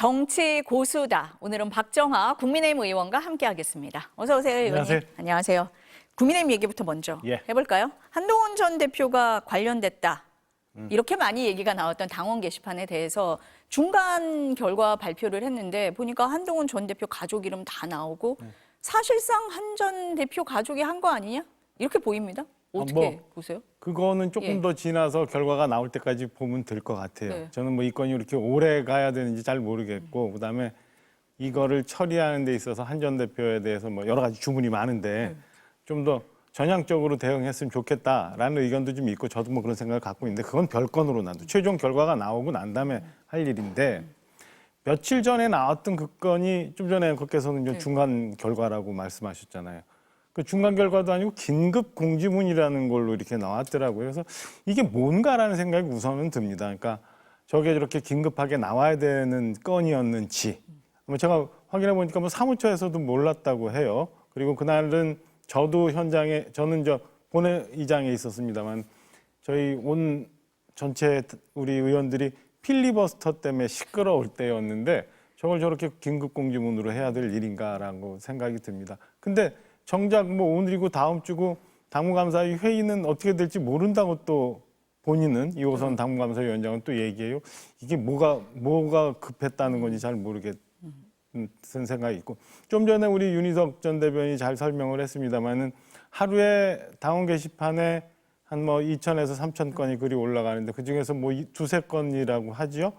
정치 고수다. 오늘은 박정하 국민의힘 의원과 함께하겠습니다. 어서 오세요, 의원님. 안녕하세요. 안녕하세요. 국민의힘 얘기부터 먼저 예. 해볼까요? 한동훈 전 대표가 관련됐다. 이렇게 많이 얘기가 나왔던 당원 게시판에 대해서 중간 결과 발표를 했는데 보니까 한동훈 전 대표 가족 이름 다 나오고 사실상 한 전 대표 가족이 한 거 아니냐? 이렇게 보입니다. 어떻게 보세요? 그거는 조금 예. 더 지나서 결과가 나올 때까지 보면 될 것 같아요. 네. 저는 뭐 이 건이 이렇게 오래 가야 되는지 잘 모르겠고 그다음에 이거를 처리하는 데 있어서 한 전 대표에 대해서 뭐 여러 가지 주문이 많은데 좀 더 전향적으로 대응했으면 좋겠다라는 의견도 좀 있고 저도 뭐 그런 생각을 갖고 있는데 그건 별건으로 놔도 최종 결과가 나오고 난 다음에 할 일인데 며칠 전에 나왔던 그 건이 좀 전에 앵커께서는 좀 중간 결과라고 말씀하셨잖아요. 그 중간 결과도 아니고 긴급 공지문이라는 걸로 이렇게 나왔더라고요. 그래서 이게 뭔가라는 생각이 우선은 듭니다. 그러니까 저게 저렇게 긴급하게 나와야 되는 건이었는지 제가 확인해 보니까 뭐 사무처에서도 몰랐다고 해요. 그리고 그날은 저도 현장에 저는 저 본회의장에 있었습니다만 저희 온 전체 우리 의원들이 필리버스터 때문에 시끄러울 때였는데 저걸 저렇게 긴급 공지문으로 해야 될 일인가라고 생각이 듭니다. 근데 정작 뭐 오늘이고 다음 주고 당무감사위 회의는 어떻게 될지 모른다고 또 본인은 이호선 당무감사위원장은 또 얘기해요. 이게 뭐가 급했다는 건지 잘 모르겠는 생각이 있고 좀 전에 우리 윤희석 전 대변인이 잘 설명을 했습니다만은 하루에 당원 게시판에 한 뭐 2,000에서 3,000건이 글이 올라가는데 그 중에서 뭐 두세 건이라고 하지요.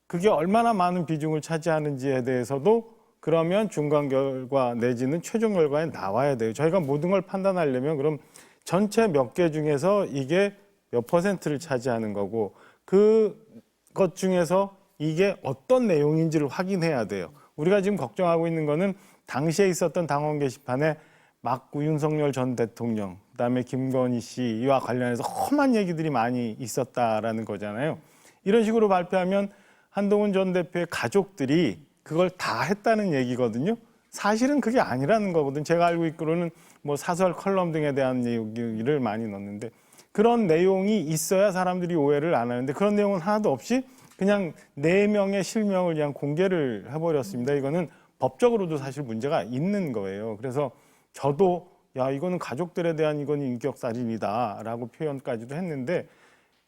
그게 얼마나 많은 비중을 차지하는지에 대해서도 그러면 중간 결과 내지는 최종 결과에 나와야 돼요. 저희가 모든 걸 판단하려면 그럼 전체 몇 개 중에서 이게 몇 퍼센트를 차지하는 거고 그것 중에서 이게 어떤 내용인지를 확인해야 돼요. 우리가 지금 걱정하고 있는 거는 당시에 있었던 당원 게시판에 막 윤석열 전 대통령, 그다음에 김건희 씨와 관련해서 험한 얘기들이 많이 있었다라는 거잖아요. 이런 식으로 발표하면 한동훈 전 대표의 가족들이 그걸 다 했다는 얘기거든요. 사실은 그게 아니라는 거거든요. 제가 알고 있기로는 뭐 사설 컬럼 등에 대한 얘기를 많이 넣는데 그런 내용이 있어야 사람들이 오해를 안 하는데 그런 내용은 하나도 없이 그냥 4명의 실명을 그냥 공개를 해버렸습니다. 이거는 법적으로도 사실 문제가 있는 거예요. 그래서 저도 야 이거는 가족들에 대한 이건 인격살인이다라고 표현까지도 했는데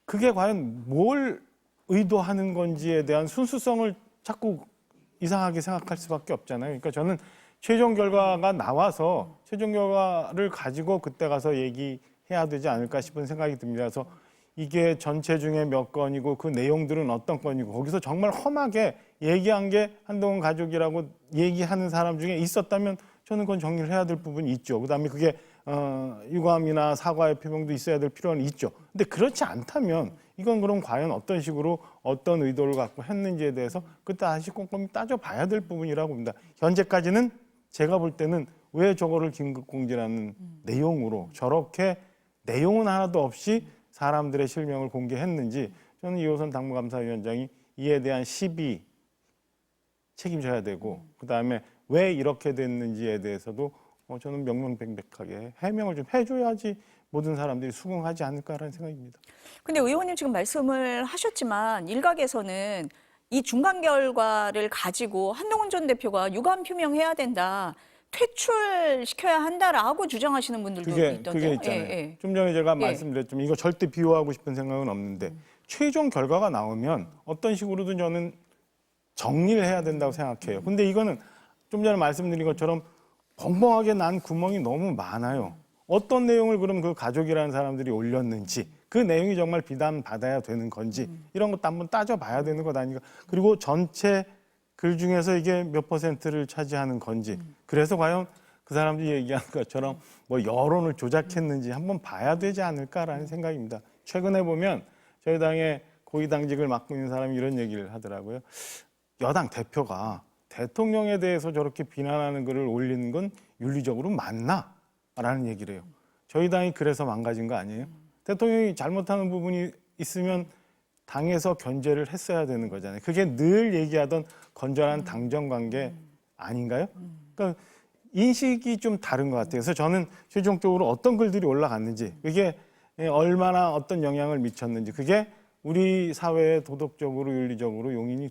그게 과연 뭘 의도하는 건지에 대한 순수성을 자꾸 이상하게 생각할 수밖에 없잖아요. 그러니까 저는 최종 결과가 나와서 최종 결과를 가지고 그때 가서 얘기해야 되지 않을까 싶은 생각이 듭니다. 그래서 이게 전체 중에 몇 건이고 그 내용들은 어떤 건이고 거기서 정말 험하게 얘기한 게 한동훈 가족이라고 얘기하는 사람 중에 있었다면 저는 그건 정리를 해야 될 부분이 있죠. 그다음에 그게 유감이나 사과의 표명도 있어야 될 필요는 있죠. 근데 그렇지 않다면 이건 그럼 과연 어떤 식으로 어떤 의도를 갖고 했는지에 대해서 그때 다시 꼼꼼히 따져봐야 될 부분이라고 봅니다. 현재까지는 제가 볼 때는 왜 저거를 긴급공지라는 내용으로 저렇게 내용은 하나도 없이 사람들의 실명을 공개했는지 저는 이호선 당무감사위원장이 이에 대한 시비 책임져야 되고 그다음에 왜 이렇게 됐는지에 대해서도 저는 명명백백하게 해명을 좀 해줘야지 모든 사람들이 수긍하지 않을까라는 생각입니다. 근데 의원님 지금 말씀을 하셨지만 일각에서는 이 중간 결과를 가지고 한동훈 전 대표가 유감 표명해야 된다. 퇴출시켜야 한다라고 주장하시는 분들도 있던데요. 그게 있잖아요. 좀 전에 제가 말씀드렸지만 이거 절대 비호하고 싶은 생각은 없는데 최종 결과가 나오면 어떤 식으로든 저는 정리를 해야 된다고 생각해요. 근데 이거는 좀 전에 말씀드린 것처럼 벙벙하게 난 구멍이 너무 많아요. 어떤 내용을 그럼 그 가족이라는 사람들이 올렸는지 그 내용이 정말 비난받아야 되는 건지 이런 것도 한번 따져봐야 되는 것 아닌가. 그리고 전체 글 중에서 이게 몇 퍼센트를 차지하는 건지 그래서 과연 그 사람들이 얘기하는 것처럼 뭐 여론을 조작했는지 한번 봐야 되지 않을까라는 생각입니다. 최근에 보면 저희 당의 고위 당직을 맡고 있는 사람이 이런 얘기를 하더라고요. 여당 대표가 대통령에 대해서 저렇게 비난하는 글을 올리는 건 윤리적으로 맞나? 라는 얘기를 해요. 저희 당이 그래서 망가진 거 아니에요? 대통령이 잘못하는 부분이 있으면 당에서 견제를 했어야 되는 거잖아요. 그게 늘 얘기하던 건전한 당정 관계 아닌가요? 그러니까 인식이 좀 다른 것 같아요. 그래서 저는 최종적으로 어떤 글들이 올라갔는지 그게 얼마나 어떤 영향을 미쳤는지 그게 우리 사회에 도덕적으로 윤리적으로 용인이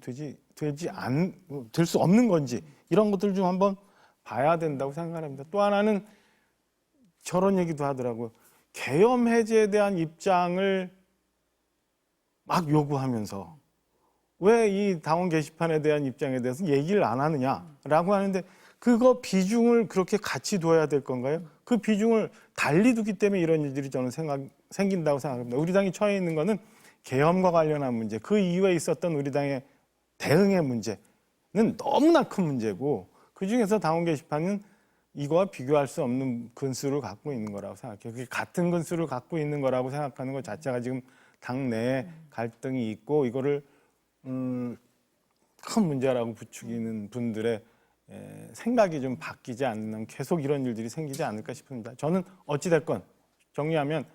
될 수 없는 건지 이런 것들 좀 한번 봐야 된다고 생각합니다. 또 하나는 저런 얘기도 하더라고요. 계엄 해제에 대한 입장을 막 요구하면서 왜 이 당원 게시판에 대한 입장에 대해서 얘기를 안 하느냐라고 하는데 그거 비중을 그렇게 같이 둬야 될 건가요? 그 비중을 달리 두기 때문에 이런 일들이 저는 생긴다고 생각합니다. 우리 당이 처해 있는 거는 계엄과 관련한 문제, 그 이후에 있었던 우리 당의 대응의 문제는 너무나 큰 문제고 그중에서 당원 게시판은 이거와 비교할 수 없는 근수를 갖고 있는 거라고 생각해요. 그게 같은 근수를 갖고 있는 거라고 생각하는 것 자체가 지금 당내에 갈등이 있고 이거를 큰 문제라고 부추기는 분들의 생각이 좀 바뀌지 않는 계속 이런 일들이 생기지 않을까 싶습니다. 저는 어찌됐건 정리하면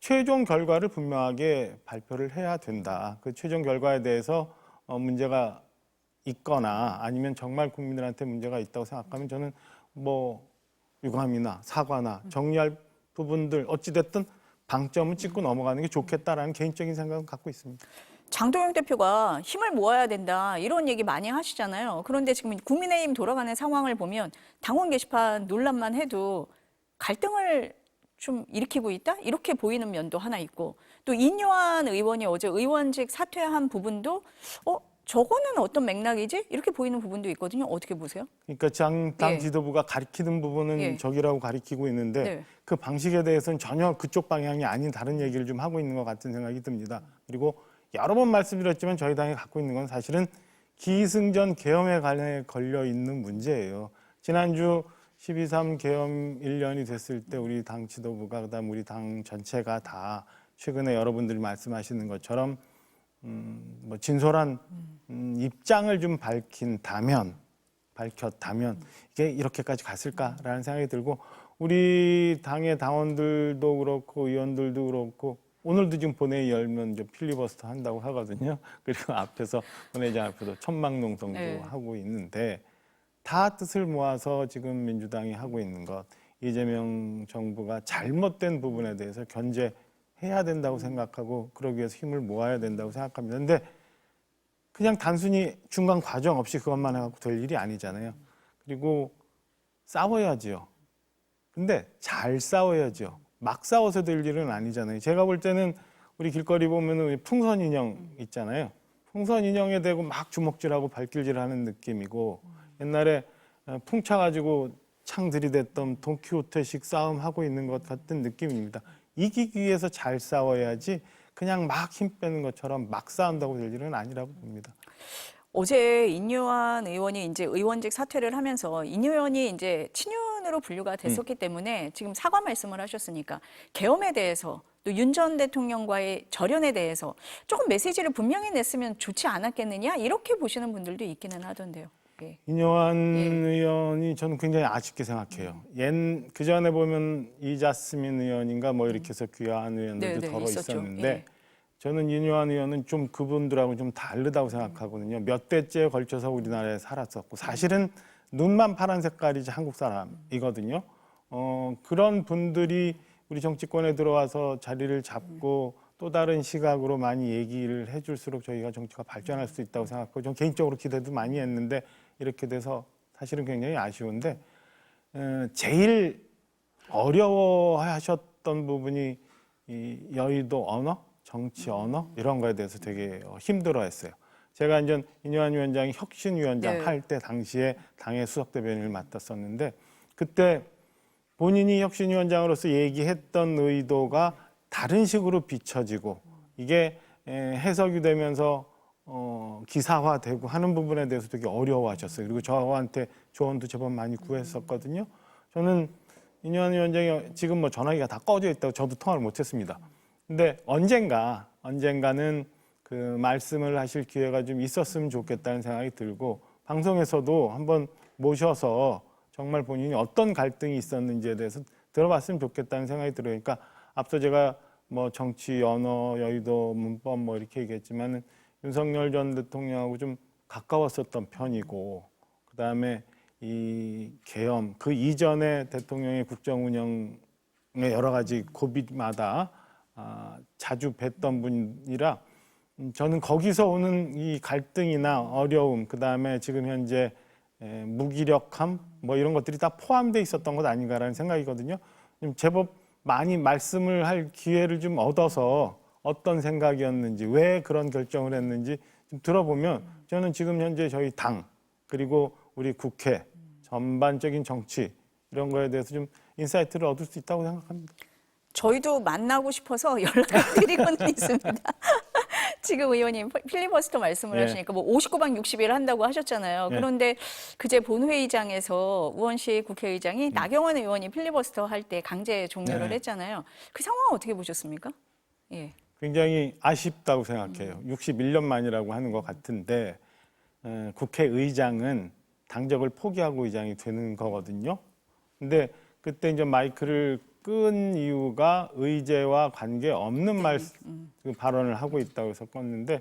최종 결과를 분명하게 발표를 해야 된다. 그 최종 결과에 대해서 문제가 있거나 아니면 정말 국민들한테 문제가 있다고 생각하면 저는 뭐 유감이나 사과나 정리할 부분들 어찌됐든 방점을 찍고 넘어가는 게 좋겠다라는 개인적인 생각은 갖고 있습니다. 장동영 대표가 힘을 모아야 된다 이런 얘기 많이 하시잖아요. 그런데 지금 국민의힘 돌아가는 상황을 보면 당원 게시판 논란만 해도 갈등을 좀 일으키고 있다? 이렇게 보이는 면도 하나 있고 또 인요한 의원이 어제 의원직 사퇴한 부분도 저거는 어떤 맥락이지? 이렇게 보이는 부분도 있거든요. 어떻게 보세요? 그러니까 당 예. 지도부가 가리키는 부분은 예. 저기라고 가리키고 있는데 네. 그 방식에 대해서는 전혀 그쪽 방향이 아닌 다른 얘기를 좀 하고 있는 것 같은 생각이 듭니다. 그리고 여러 번 말씀드렸지만 저희 당이 갖고 있는 건 사실은 기승전 계엄에 관해 걸려 있는 문제예요. 지난주 12.3 계엄 1년이 됐을 때 우리 당 지도부가 그다음 우리 당 전체가 다 최근에 여러분들이 말씀하시는 것처럼 뭐 진솔한 입장을 좀 밝혔다면 이게 이렇게까지 갔을까라는 생각이 들고 우리 당의 당원들도 그렇고 의원들도 그렇고 오늘도 지금 본회의 열면 이제 필리버스터 한다고 하거든요. 그리고 앞에서 본회의장 앞에서 천막농성도 네. 하고 있는데 다 뜻을 모아서 지금 민주당이 하고 있는 것 이재명 정부가 잘못된 부분에 대해서 견제해야 된다고 생각하고 그러기 위해서 힘을 모아야 된다고 생각합니다. 근데 그냥 단순히 중간 과정 없이 그것만 해갖고 될 일이 아니잖아요. 그리고 싸워야지요. 근데 잘 싸워야죠. 막 싸워서 될 일은 아니잖아요. 제가 볼 때는 우리 길거리 보면은 풍선 인형 있잖아요. 풍선 인형에 대고 막 주먹질하고 발길질하는 느낌이고 옛날에 풍차 가지고 창 들이댔던 돈키호테식 싸움 하고 있는 것 같은 느낌입니다. 이기기 위해서 잘 싸워야지 그냥 막 힘 빼는 것처럼 막 싸운다고 될 일은 아니라고 봅니다. 어제 인요한 의원이 이제 의원직 사퇴를 하면서 인 의원이 이제 친윤으로 분류가 됐었기 때문에 지금 사과 말씀을 하셨으니까 계엄에 대해서 또 윤 전 대통령과의 절연에 대해서 조금 메시지를 분명히 냈으면 좋지 않았겠느냐 이렇게 보시는 분들도 있기는 하던데요. 예. 인요한 의원이 저는 굉장히 아쉽게 생각해요. 그 전에 보면 이자스민 의원인가 뭐 이렇게 해서 귀화한 의원들도 네, 더러 있었죠. 있었는데 예. 저는 인요한 의원은 좀 그분들하고 좀 다르다고 생각하거든요. 몇 대째 걸쳐서 우리나라에 살았었고 사실은 눈만 파란 색깔이지 한국 사람이거든요. 그런 분들이 우리 정치권에 들어와서 자리를 잡고 또 다른 시각으로 많이 얘기를 해줄수록 저희가 정치가 발전할 수 있다고 생각하고 전 개인적으로 기대도 많이 했는데 이렇게 돼서 사실은 굉장히 아쉬운데 제일 어려워하셨던 부분이 이 여의도 언어, 정치 언어 이런 거에 대해서 되게 힘들어했어요. 제가 이제 인요한 위원장이 혁신위원장 네. 할 때 당시에 당의 수석 대변인을 맡았었는데 그때 본인이 혁신위원장으로서 얘기했던 의도가 다른 식으로 비춰지고 이게 해석이 되면서 기사화되고 하는 부분에 대해서 되게 어려워하셨어요. 그리고 저한테 조언도 제법 많이 구했었거든요. 저는 인요한 위원장이 지금 뭐 전화기가 다 꺼져 있다고 저도 통화를 못했습니다. 근데 언젠가는 그 말씀을 하실 기회가 좀 있었으면 좋겠다는 생각이 들고 방송에서도 한번 모셔서 정말 본인이 어떤 갈등이 있었는지에 대해서 들어봤으면 좋겠다는 생각이 들어요. 그러니까 앞서 제가 뭐 정치, 언어, 여의도, 문법 뭐 이렇게 얘기했지만은 윤석열 전 대통령하고 좀 가까웠었던 편이고 그다음에 이 계엄 그 이전에 대통령의 국정 운영의 여러 가지 고비마다 자주 뵀던 분이라 저는 거기서 오는 이 갈등이나 어려움, 그다음에 지금 현재 무기력함 뭐 이런 것들이 다 포함되어 있었던 것 아닌가라는 생각이거든요. 제법 많이 말씀을 할 기회를 좀 얻어서 어떤 생각이었는지, 왜 그런 결정을 했는지 좀 들어보면 저는 지금 현재 저희 당 그리고 우리 국회 전반적인 정치 이런 거에 대해서 좀 인사이트를 얻을 수 있다고 생각합니다. 저희도 만나고 싶어서 연락을 드리고는 있습니다. 지금 의원님 필리버스터 말씀을 예. 하시니까 뭐 59박 60일 한다고 하셨잖아요. 예. 그런데 그제 본회의장에서 우원식 국회의장이 나경원 의원이 필리버스터 할 때 강제 종료를 네. 했잖아요. 그 상황 어떻게 보셨습니까? 예. 굉장히 아쉽다고 생각해요. 61년 만이라고 하는 것 같은데 국회의장은 당적을 포기하고 의장이 되는 거거든요. 근데 그때 이제 마이크를 끈 이유가 의제와 관계 없는 그 발언을 하고 있다고 해서 껐는데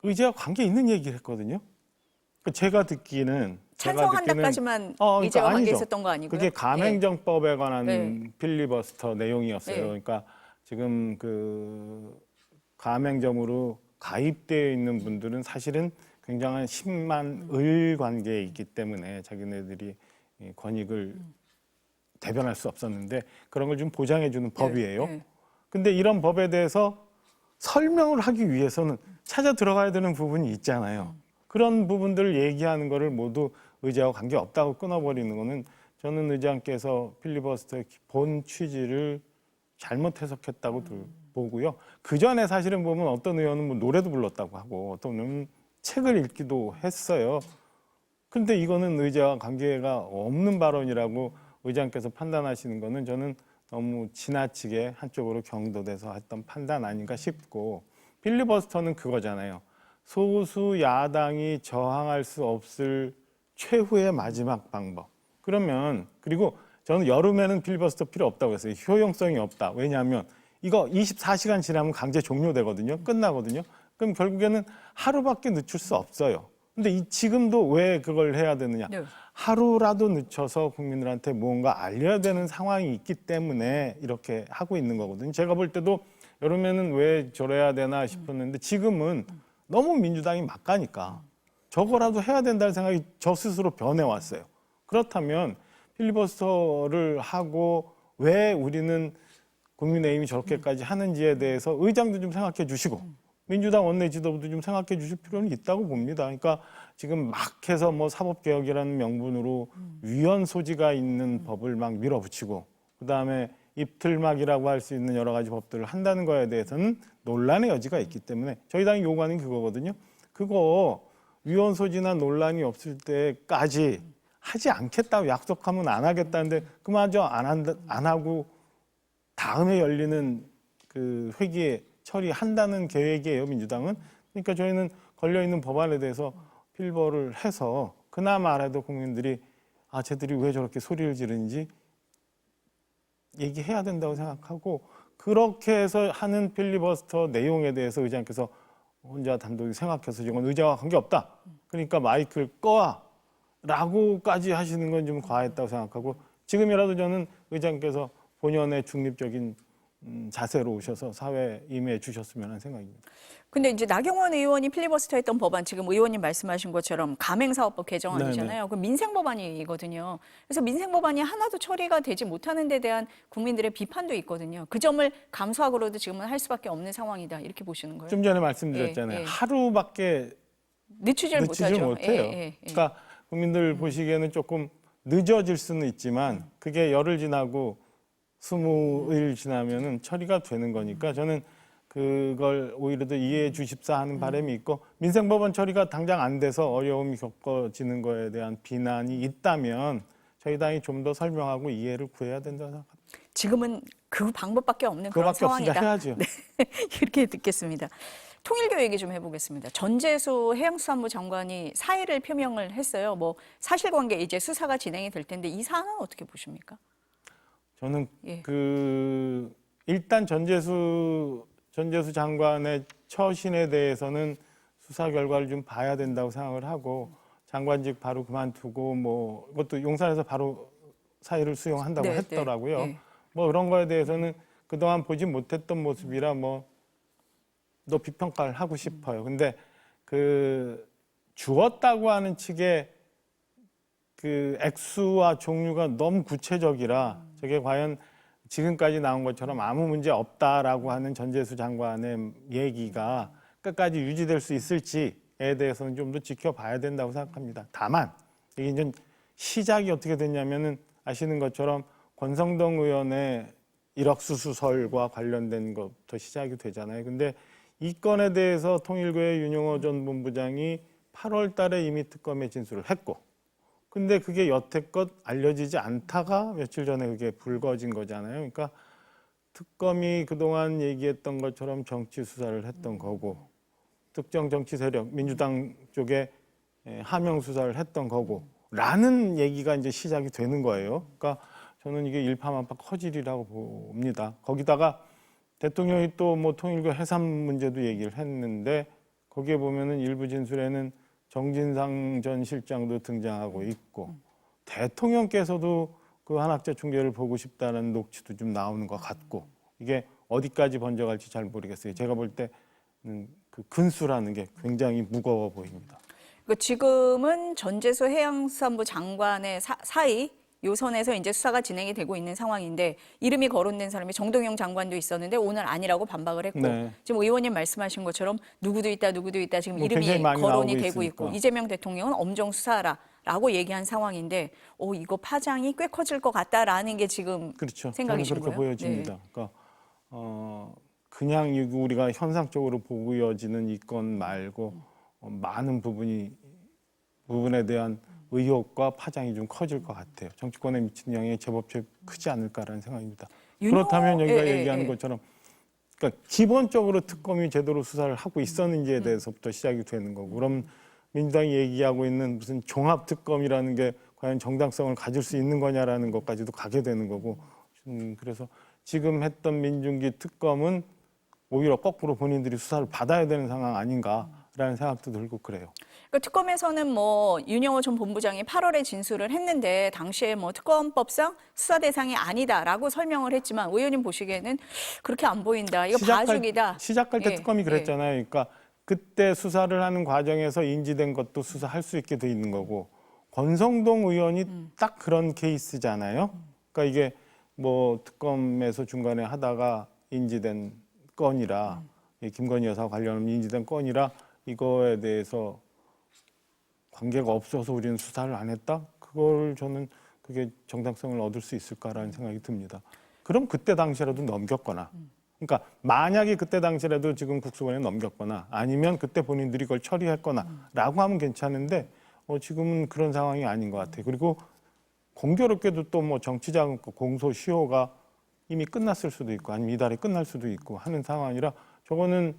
의제와 관계 있는 얘기를 했거든요. 제가 듣기는 찬성한다까지만 그러니까 이제와 관계 아니죠. 있었던 거 아니고요? 그게 가맹정법에 관한 예. 필리버스터 내용이었어요. 예. 그러니까 지금 그 가맹점으로 가입되어 있는 분들은 사실은 굉장한 10만 을 관계에 있기 때문에 자기네들이 이 권익을 대변할 수 없었는데 그런 걸 좀 보장해 주는 법이에요. 예. 근데 이런 법에 대해서 설명을 하기 위해서는 찾아 들어가야 되는 부분이 있잖아요. 그런 부분들을 얘기하는 거를 모두 의제와 관계 없다고 끊어버리는 거는 저는 의장께서 필리버스터의 본 취지를 잘못 해석했다고 보고요. 그 전에 사실은 보면 어떤 의원은 뭐 노래도 불렀다고 하고 어떤 의원은 책을 읽기도 했어요. 근데 이거는 의제와 관계가 없는 발언이라고 의장께서 판단하시는 거는 저는 너무 지나치게 한쪽으로 경도돼서 했던 판단 아닌가 싶고, 필리버스터는 그거잖아요. 소수 야당이 저항할 수 없을 최후의 마지막 방법. 그러면 그리고 저는 여름에는 필리버스터 필요 없다고 했어요. 효용성이 없다. 왜냐하면 이거 24시간 지나면 강제 종료되거든요. 끝나거든요. 그럼 결국에는 하루밖에 늦출 수 없어요. 근데 지금도 왜 그걸 해야 되느냐? 네. 하루라도 늦춰서 국민들한테 무언가 알려야 되는 상황이 있기 때문에 이렇게 하고 있는 거거든요. 제가 볼 때도 여름에는 왜 저래야 되나 싶었는데 지금은 너무 민주당이 막가니까 저거라도 해야 된다는 생각이 저 스스로 변해왔어요. 그렇다면 필리버스터를 하고 왜 우리는 국민의힘이 저렇게까지 하는지에 대해서 의장도 좀 생각해 주시고 민주당 원내 지도부도 좀 생각해 주실 필요는 있다고 봅니다. 그러니까 지금 막 해서 뭐 사법개혁이라는 명분으로 위헌 소지가 있는 법을 막 밀어붙이고 그다음에 입틀막이라고 할 수 있는 여러 가지 법들을 한다는 거에 대해서는 논란의 여지가 있기 때문에 저희 당이 요구하는 그거거든요. 그거 위헌 소지나 논란이 없을 때까지 하지 않겠다고 약속하면 안 하겠다는데 그마저 안 하고 다음에 열리는 그 회기에 처리한다는 계획이에요, 민주당은. 그러니까 저희는 걸려있는 법안에 대해서 필버를 해서 그나마라도 국민들이 쟤들이 왜 저렇게 소리를 지르는지 얘기해야 된다고 생각하고 그렇게 해서 하는 필리버스터 내용에 대해서 의장께서 혼자 단독이 생각해서 이건 의자와 관계없다. 그러니까 마이크를 꺼라 라고까지 하시는 건 좀 과했다고 생각하고 지금이라도 저는 의장께서 본연의 중립적인 자세로 오셔서 사회에 임해 주셨으면 하는 생각입니다. 근데 이제 나경원 의원이 필리버스터했던 법안 지금 의원님 말씀하신 것처럼 가맹사업법 개정안이잖아요. 그 민생 법안이거든요. 그래서 민생 법안이 하나도 처리가 되지 못하는 데 대한 국민들의 비판도 있거든요. 그 점을 감수하고라도 지금은 할 수밖에 없는 상황이다. 이렇게 보시는 거예요? 좀 전에 말씀드렸잖아요. 예. 하루밖에 늦추질 못해요. 못하죠. 그러니까 국민들 보시기에는 조금 늦어질 수는 있지만 그게 열흘 지나고 20일 지나면은 처리가 되는 거니까 저는 그걸 오히려 더 이해해 주십사 하는 바람이 있고 민생법원 처리가 당장 안 돼서 어려움이 겪어지는 거에 대한 비난이 있다면 저희 당이 좀 더 설명하고 이해를 구해야 된다고 생각합니다. 지금은 그 방법밖에 없는 그런 그거밖에 없으니까 상황이다. 해야죠. 네. 이렇게 듣겠습니다. 통일교 얘기 좀 해보겠습니다. 전재수 해양수산부 장관이 사의를 표명을 했어요. 뭐 사실관계 이제 수사가 진행이 될 텐데 이 사안은 어떻게 보십니까? 저는 예. 일단 전재수 장관의 처신에 대해서는 수사 결과를 좀 봐야 된다고 생각을 하고 장관직 바로 그만두고 뭐 그것도 용산에서 바로 사의를 수용한다고 네, 했더라고요. 네. 뭐 그런 거에 대해서는 그동안 보지 못했던 모습이라 뭐 높이 평가를 하고 싶어요. 근데 그 주었다고 하는 측의 그 액수와 종류가 너무 구체적이라 저게 과연 지금까지 나온 것처럼 아무 문제 없다라고 하는 전재수 장관의 얘기가 끝까지 유지될 수 있을지에 대해서는 좀 더 지켜봐야 된다고 생각합니다. 다만 이게 이제 시작이 어떻게 됐냐면은 아시는 것처럼 권성동 의원의 일억수 수설과 관련된 것부터 시작이 되잖아요. 근데 이 건에 대해서 통일교의 윤영호 전 본부장이 8월 달에 이미 특검에 진술을 했고, 근데 그게 여태껏 알려지지 않다가 며칠 전에 그게 불거진 거잖아요. 그러니까 특검이 그동안 얘기했던 것처럼 정치 수사를 했던 거고, 특정 정치 세력, 민주당 쪽에 하명 수사를 했던 거고, 라는 얘기가 이제 시작이 되는 거예요. 그러니까 저는 이게 일파만파 커질이라고 봅니다. 거기다가 대통령이 또 뭐 통일교 해산 문제도 얘기를 했는데 거기에 보면은 일부 진술에는 정진상 전 실장도 등장하고 있고 대통령께서도 그 한학자 총재를 보고 싶다는 녹취도 좀 나오는 것 같고 이게 어디까지 번져갈지 잘 모르겠어요. 제가 볼 때는 그 근수라는 게 굉장히 무거워 보입니다. 지금은 전재수 해양수산부 장관의 사이 요선에서 이제 수사가 진행이 되고 있는 상황인데 이름이 거론된 사람이 정동영 장관도 있었는데 오늘 아니라고 반박을 했고 네. 지금 의원님 말씀하신 것처럼 누구도 있다 지금 뭐 이름이 굉장히 많이 거론이 나오고 되고 있으니까. 있고 이재명 대통령은 엄정 수사하라라고 얘기한 상황인데 이거 파장이 꽤 커질 것 같다라는 게 지금 그렇죠. 생각이신 저는 그렇게 거예요? 보여집니다. 네. 그러니까 그냥 우리가 현상적으로 보여지는 이 건 말고 많은 부분에 대한 의혹과 파장이 좀 커질 것 같아요. 정치권에 미치는 영향이 제법 크지 않을까라는 생각입니다. 그렇다면 여기가 얘기하는 것처럼 그러니까 기본적으로 특검이 제대로 수사를 하고 있었는지에 대해서부터 시작이 되는 거고 그럼 민주당이 얘기하고 있는 무슨 종합특검이라는 게 과연 정당성을 가질 수 있는 거냐라는 것까지도 가게 되는 거고 그래서 지금 했던 민중기 특검은 오히려 거꾸로 본인들이 수사를 받아야 되는 상황 아닌가라는 생각도 들고 그래요. 그러니까 특검에서는 뭐 윤영호 전 본부장이 8월에 진술을 했는데 당시에 뭐 특검법상 수사 대상이 아니다라고 설명을 했지만 의원님 보시기에는 그렇게 안 보인다. 이거 봐주기다. 시작할 때 특검이 그랬잖아요. 그러니까 그때 수사를 하는 과정에서 인지된 것도 수사할 수 있게 돼 있는 거고 권성동 의원이 딱 그런 케이스잖아요. 그러니까 이게 뭐 특검에서 중간에 하다가 인지된 건이라 김건희 여사 관련 인지된 건이라 이거에 대해서 관계가 없어서 우리는 수사를 안 했다? 그걸 저는 그게 정당성을 얻을 수 있을까라는 생각이 듭니다. 그럼 그때 당시라도 넘겼거나 그러니까 만약에 그때 당시라도 지금 국수본에 넘겼거나 아니면 그때 본인들이 그걸 처리했거나 라고 하면 괜찮은데 지금은 그런 상황이 아닌 것 같아요. 그리고 공교롭게도 또 뭐 정치자금법 공소시효가 이미 끝났을 수도 있고 아니면 이달에 끝날 수도 있고 하는 상황이라 저거는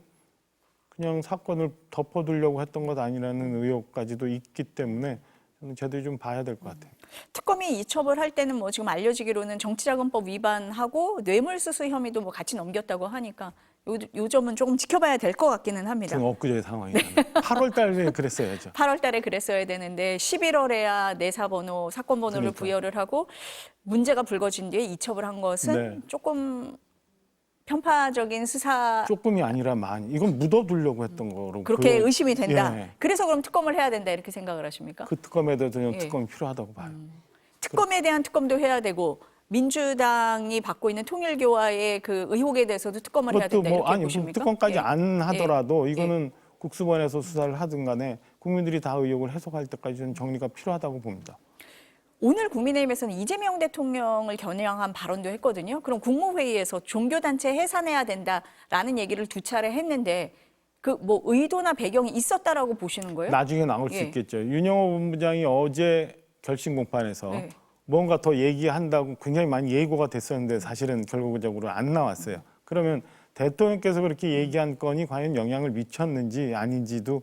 그냥 사건을 덮어두려고 했던 것 아니라는 의혹까지도 있기 때문에 저는 제대로 좀 봐야 될 것 같아요. 특검이 이첩을 할 때는 뭐 지금 알려지기로는 정치자금법 위반하고 뇌물수수 혐의도 뭐 같이 넘겼다고 하니까 요 점은 조금 지켜봐야 될 것 같기는 합니다. 지금 엊그제 상황이잖아요. 8월 달에 그랬어야죠. 8월 달에 그랬어야 되는데 11월에야 내사번호, 사건 번호를 그러니까. 부여를 하고 문제가 불거진 뒤에 이첩을 한 것은 네. 조금 편파적인 수사 조금이 아니라 많이. 이건 묻어두려고 했던 거로 그렇게 의심이 된다. 예. 그래서 그럼 특검을 해야 된다 이렇게 생각을 하십니까? 그 특검에 대해서 예. 특검이 필요하다고 봐요. 특검에 대한 특검도 해야 되고 민주당이 받고 있는 통일교와의 그 의혹에 대해서도 특검을 해야 된다 이렇게 보십니까? 특검까지 예. 안 하더라도 예. 이거는 국수본에서 수사를 하든 간에 국민들이 다 의혹을 해소할 때까지 는 정리가 필요하다고 봅니다. 오늘 국민의힘에서는 이재명 대통령을 겨냥한 발언도 했거든요. 그럼 국무회의에서 종교단체 해산해야 된다라는 얘기를 두 차례 했는데 그 뭐 의도나 배경이 있었다라고 보시는 거예요? 나중에 나올 수 예. 있겠죠. 윤영호 본부장이 어제 결심 공판에서 네. 뭔가 더 얘기한다고 굉장히 많이 예고가 됐었는데 사실은 결과적으로 안 나왔어요. 그러면 대통령께서 그렇게 얘기한 건이 과연 영향을 미쳤는지 아닌지도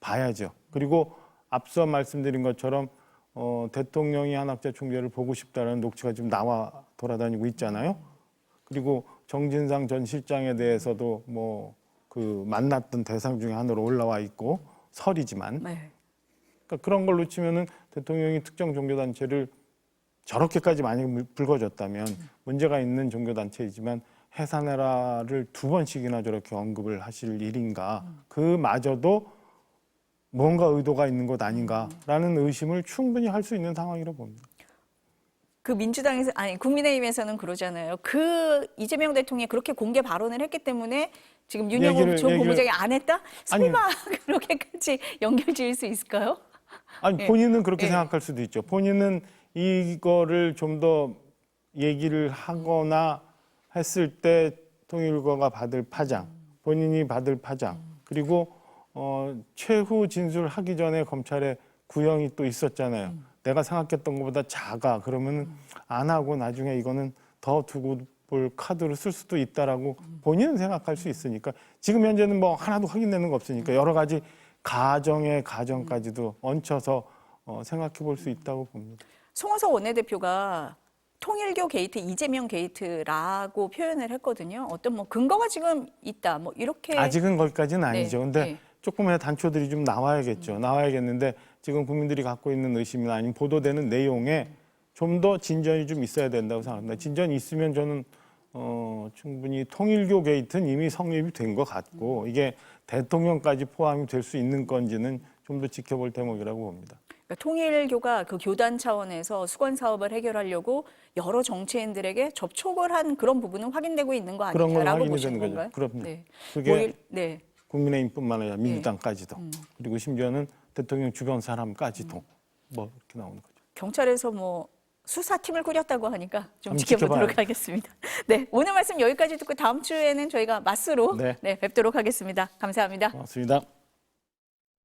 봐야죠. 그리고 앞서 말씀드린 것처럼 대통령이 한학자 총재를 보고 싶다는 녹취가 지금 나와 돌아다니고 있잖아요. 그리고 정진상 전 실장에 대해서도 뭐 그 만났던 대상 중에 하나로 올라와 있고 설이지만 네. 그러니까 그런 걸 놓치면은 대통령이 특정 종교단체를 저렇게까지 많이 불거졌다면 문제가 있는 종교단체이지만 해산해라를 2번씩이나 저렇게 언급을 하실 일인가? 그마저도 뭔가 의도가 있는 것 아닌가라는 의심을 충분히 할 수 있는 상황이라고 봅니다. 그 민주당에서 아니 국민의힘에서는 그러잖아요. 그 이재명 대통령이 그렇게 공개 발언을 했기 때문에 지금 윤영호 전 본부장이 안 했다? 설마 그렇게까지 연결 지을 수 있을까요? 아니 본인은 그렇게 생각할 수도 있죠. 본인은 이거를 좀 더 얘기를 하거나 했을 때 통일교가 받을 파장, 본인이 받을 파장, 그리고 최후 진술하기 전에 검찰에 구형이 또 있었잖아요. 내가 생각했던 것보다 작아. 그러면 안 하고 나중에 이거는 더 두고 볼 카드로 쓸 수도 있다라고 본인은 생각할 수 있으니까 지금 현재는 뭐 하나도 확인되는 거 없으니까 여러 가지 가정의 가정까지도 얹혀서 생각해 볼 수 있다고 봅니다. 송원석 원내대표가 통일교 게이트, 이재명 게이트라고 표현을 했거든요. 어떤 뭐 근거가 지금 있다, 뭐 이렇게 아직은 거기까지는 아니죠. 네, 근데 네. 조금의 단초들이 좀 나와야겠죠. 나와야겠는데 지금 국민들이 갖고 있는 의심이나 아니면 보도되는 내용에 좀 더 진전이 좀 있어야 된다고 생각합니다. 진전이 있으면 저는 충분히 통일교 게이트는 이미 성립이 된 것 같고 이게 대통령까지 포함이 될 수 있는 건지는 좀 더 지켜볼 대목이라고 봅니다. 그러니까 통일교가 그 교단 차원에서 수건 사업을 해결하려고 여러 정치인들에게 접촉을 한 그런 부분은 확인되고 있는 거 그런 건 아니냐라고 확인이 보시는 되는 건가요? 거죠. 그럼요. 네. 그게 네. 국민의힘뿐만 아니라 민주당까지도 그리고 심지어는 대통령 주변 사람까지도 뭐 이렇게 나오는 거죠. 경찰에서 뭐 수사팀을 꾸렸다고 하니까 좀 한번 지켜보도록 지켜봐야죠. 하겠습니다. 네, 오늘 말씀 여기까지 듣고 다음 주에는 저희가 맞수로 네. 뵙도록 하겠습니다. 감사합니다. 고맙습니다.